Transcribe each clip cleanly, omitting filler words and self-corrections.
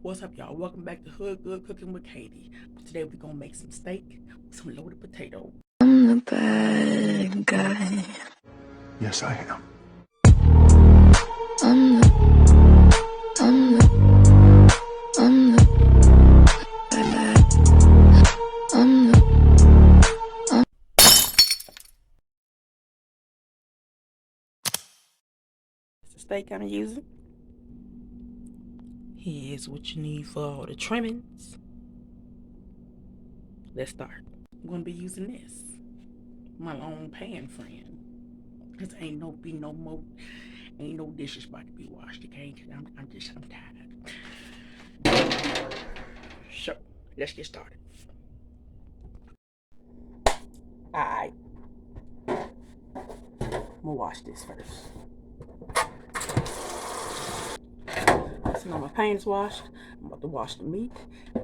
What's up, y'all? Welcome back to Hood Good Cooking with Katie. Today we're gonna make some steak with some loaded potatoes. I'm the bad guy. Yes, I am. I'm the bad. I'm the It's the steak I'm using. Here's what you need for all the trimmings. Let's start. I'm gonna be using this, my long pan friend. Cause ain't no dishes about to be washed. Okay, I'm tired. So let's get started. Alright, I'm gonna wash this first. So now my pan is washed. I'm about to wash the meat,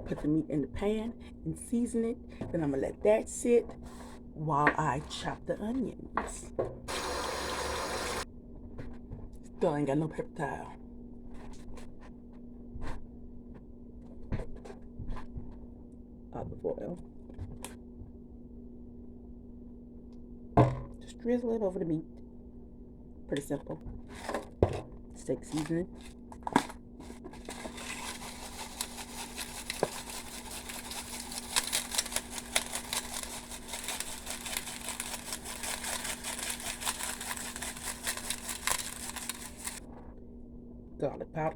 put the meat in the pan and season it. Then I'm gonna let that sit while I chop the onions. Still ain't got no paper towel. Olive oil. Just drizzle it over the meat. Pretty simple. Steak seasoning. Garlic powder.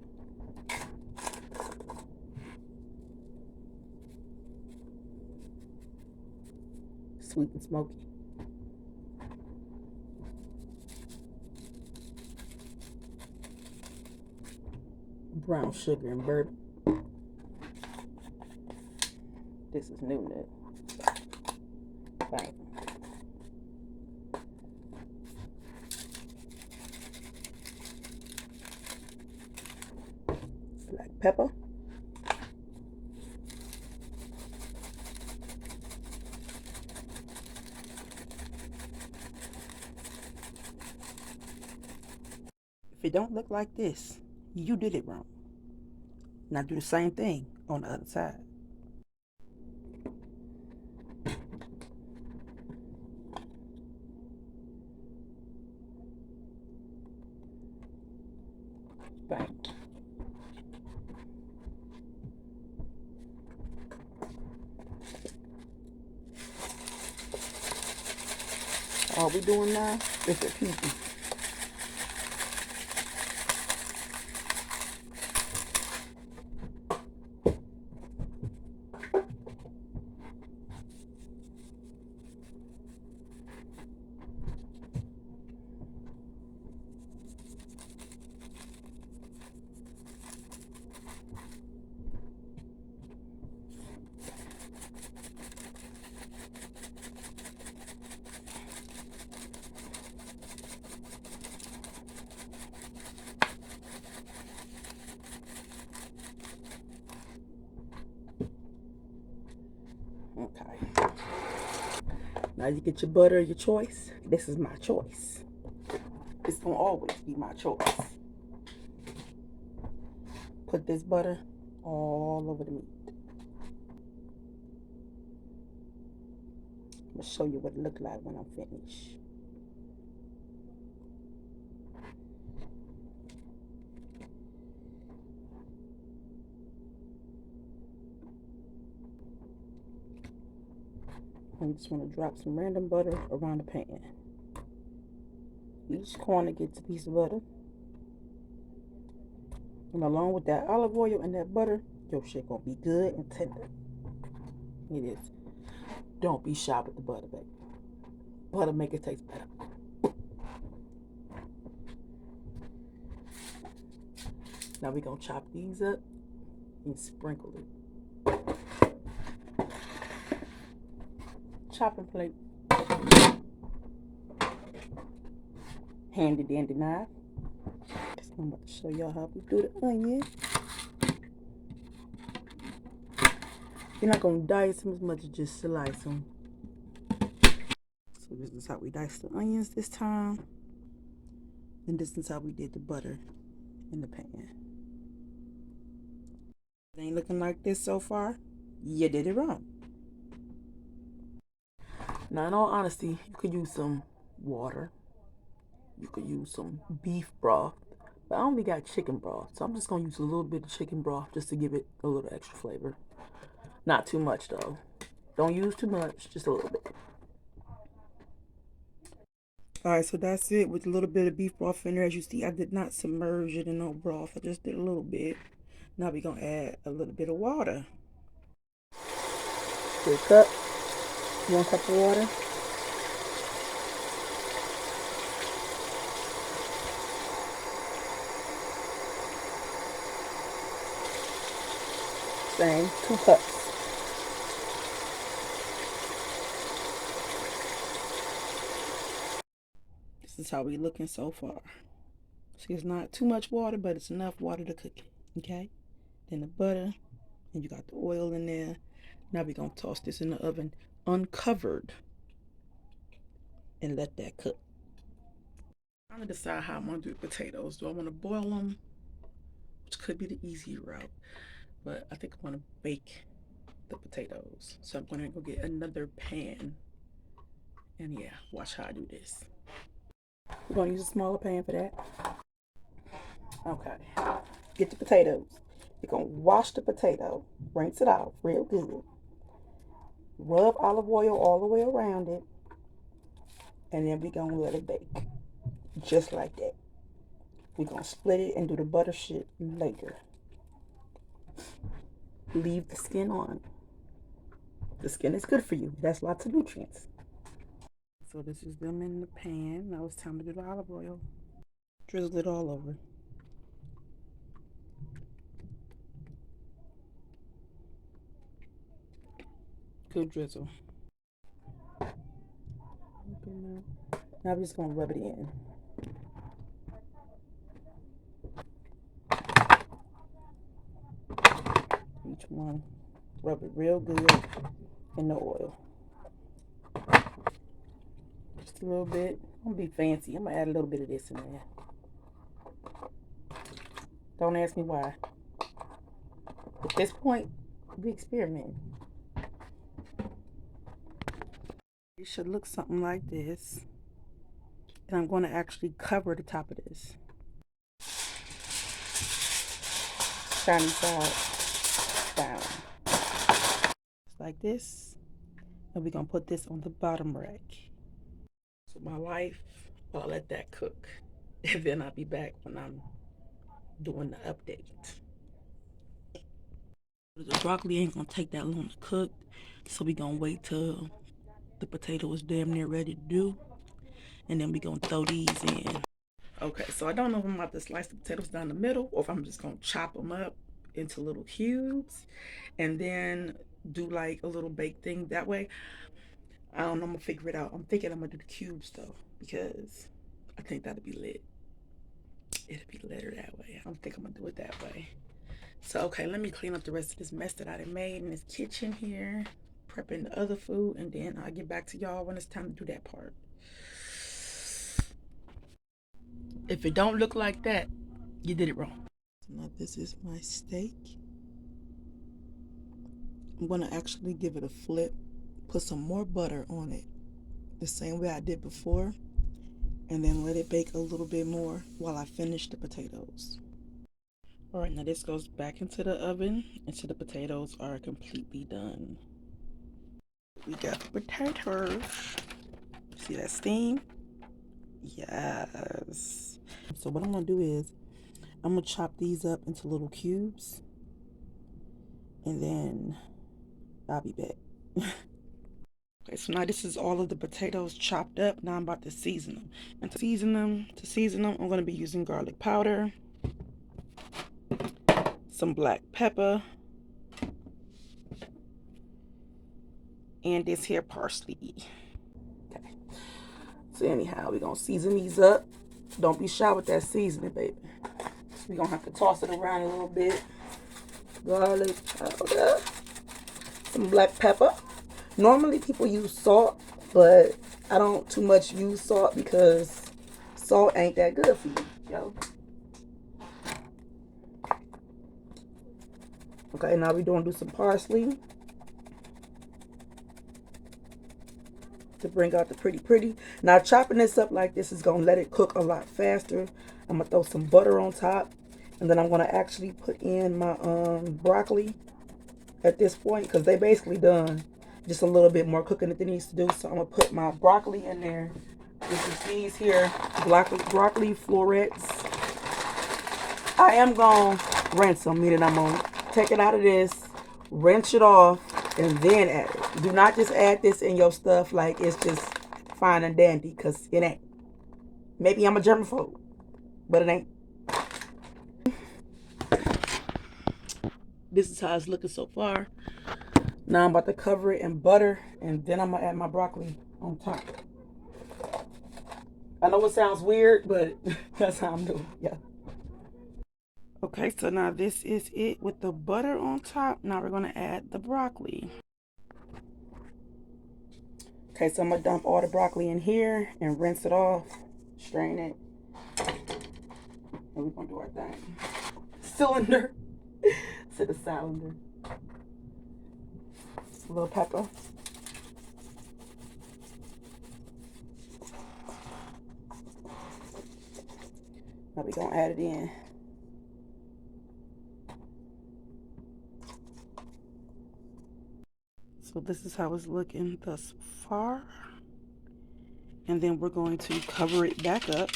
Sweet and smoky. Brown sugar and bourbon. This is new nut. Bang. Black pepper. If it don't look like this, you did it wrong. Now do the same thing on the other side. Bang. All we doing now is repeating. Okay. Now you get your butter of your choice. This is my choice. It's gonna always be my choice. Put this butter all over the meat. I'm gonna show you what it look like when I'm finished. I'm just gonna drop some random butter around the pan. Each corner gets a piece of butter. And along with that olive oil and that butter, your shit gonna be good and tender. It is. Don't be shy with the butter, baby. Butter make it taste better. Now we're gonna chop these up and sprinkle it. Chopping plate. Handy dandy knife. I'm about to show y'all how we do the onion. You're not gonna dice them as much as just slice them. So this is how we dice the onions this time. And this is how we did the butter in the pan. ain't looking like this so far, you did it wrong. Now, in all honesty, you could use some water. You could use some beef broth. But I only got chicken broth, so I'm just going to use a little bit of chicken broth just to give it a little extra flavor. Not too much, though. Don't use too much, just a little bit. Alright, so that's it with a little bit of beef broth in there. As you see, I did not submerge it in no broth. I just did a little bit. Now we're going to add a little bit of water. 1 cup. 1 cup of water. Same, 2 cups. This is how we looking so far. See, it's not too much water, but it's enough water to cook it. Okay? Then the butter, and you got the oil in there. Now we're gonna toss this in the oven uncovered and let that cook. I'm gonna decide how I'm gonna do the potatoes. Do I want to boil them, which could be the easy route, but I think I want to bake the potatoes. So I'm gonna go get another pan, and yeah, watch how I do this. We're gonna use a smaller pan for that. Okay, get the potatoes. You're gonna wash the potato, rinse it out real good. Rub olive oil all the way around it, and then we're gonna let it bake. Just like that. We're gonna split it and do the butter shit later. Leave the skin on. The skin is good for you. That's lots of nutrients. So this is them in the pan. Now it's time to do the olive oil. Drizzle it all over. Good drizzle. Now we're just gonna rub it in. Each one, rub it real good in the oil. Just a little bit. I'm gonna be fancy. I'm gonna add a little bit of this in there. Don't ask me why. At this point, we experiment. It should look something like this. And I'm going to actually cover the top of this. Shiny side down. Just like this. And we're going to put this on the bottom rack. So my life, I'll let that cook. And then I'll be back when I'm doing the update. The broccoli ain't going to take that long to cook. So we're going to wait till the potato is damn near ready to do. And then we're going to throw these in. Okay, so I don't know if I'm about to slice the potatoes down the middle or if I'm just going to chop them up into little cubes and then do like a little baked thing that way. I don't know, I'm going to figure it out. I'm thinking I'm going to do the cubes though because I think that'll be lit. It'll be litter that way. I think I'm going to do it that way. So, okay, let me clean up the rest of this mess that I done made in this kitchen here. Prepping the other food, and then I'll get back to y'all when it's time to do that part. If it don't look like that, you did it wrong. So now this is my steak. I'm gonna actually give it a flip, put some more butter on it, the same way I did before, and then let it bake a little bit more while I finish the potatoes. All right, now this goes back into the oven until the potatoes are completely done. We got the potatoes. See that steam? Yes. So what I'm gonna do is I'm gonna chop these up into little cubes and then I'll be back. Okay, so now this is all of the potatoes chopped up. Now I'm about to season them. And to season them, I'm gonna be using garlic powder, some black pepper, and this here parsley. Okay. So anyhow, we're gonna season these up. Don't be shy with that seasoning, baby. We're gonna have to toss it around a little bit. Garlic powder, some black pepper. Normally people use salt, but I don't too much use salt because salt ain't that good for you, yo. Okay, now we're going to do some parsley to bring out the pretty. Now chopping this up like this is going to let it cook a lot faster. I'm going to throw some butter on top. And then I'm going to actually put in my broccoli at this point, because they basically done. Just a little bit more cooking that they needs to do. So I'm going to put my broccoli in there. This is these here broccoli florets. I am going to rinse them, meaning I'm going to take it out of this, rinse it off, and then add it. Do not just add this in your stuff like it's just fine and dandy, because it ain't. Maybe I'm a germaphobe, but it ain't. This is how it's looking so far. Now I'm about to cover it in butter, and then I'm going to add my broccoli on top. I know it sounds weird, but that's how I'm doing. Yeah. Okay, so now this is it with the butter on top. Now we're going to add the broccoli. Okay, so I'm going to dump all the broccoli in here and rinse it off, strain it. And we're going to do our thing. Cylinder. To the cylinder. A little pepper. Now we're going to add it in. So this is how it's looking thus far. And then we're going to cover it back up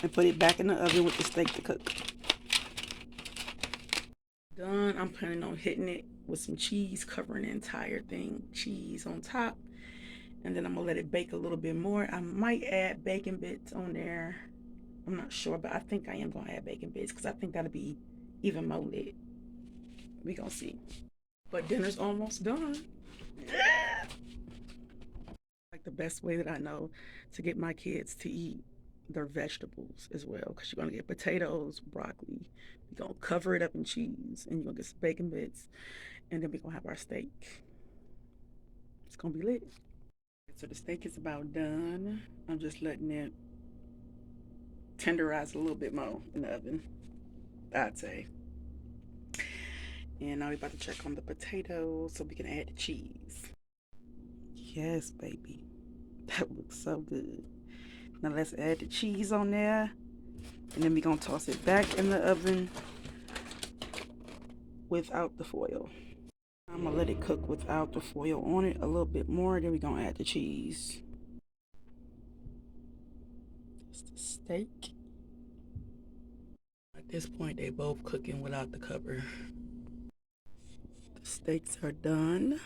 and put it back in the oven with the steak to cook. Done. I'm planning on hitting it with some cheese, covering the entire thing, cheese on top. And then I'm going to let it bake a little bit more. I might add bacon bits on there. I'm not sure, but I think I am going to add bacon bits because I think that'll be even more lit. We going to see. But dinner's almost done. Like the best way that I know to get my kids to eat their vegetables as well, because you're going to get potatoes, broccoli. You're going to cover it up in cheese, and you're going to get some bacon bits, and then we're going to have our steak. It's going to be lit. So the steak is about done. I'm just letting it tenderize a little bit more in the oven, I'd say. And now we're about to check on the potatoes so we can add the cheese. Yes, baby. That looks so good. Now let's add the cheese on there. And then we're going to toss it back in the oven without the foil. I'm going to let it cook without the foil on it a little bit more. Then we're going to add the cheese. That's the steak. At this point, they both cooking without the cover. The steaks are done.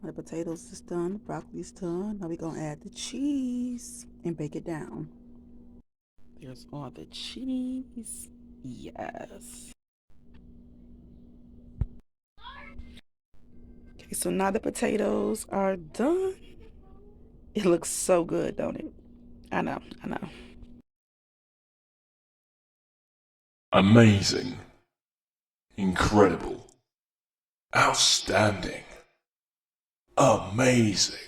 The potatoes is done. The broccoli's done. Now we're going to add the cheese and bake it down. There's all the cheese. Yes. Okay, so now the potatoes are done. It looks so good, don't it? I know. Amazing. Incredible. Outstanding. Amazing.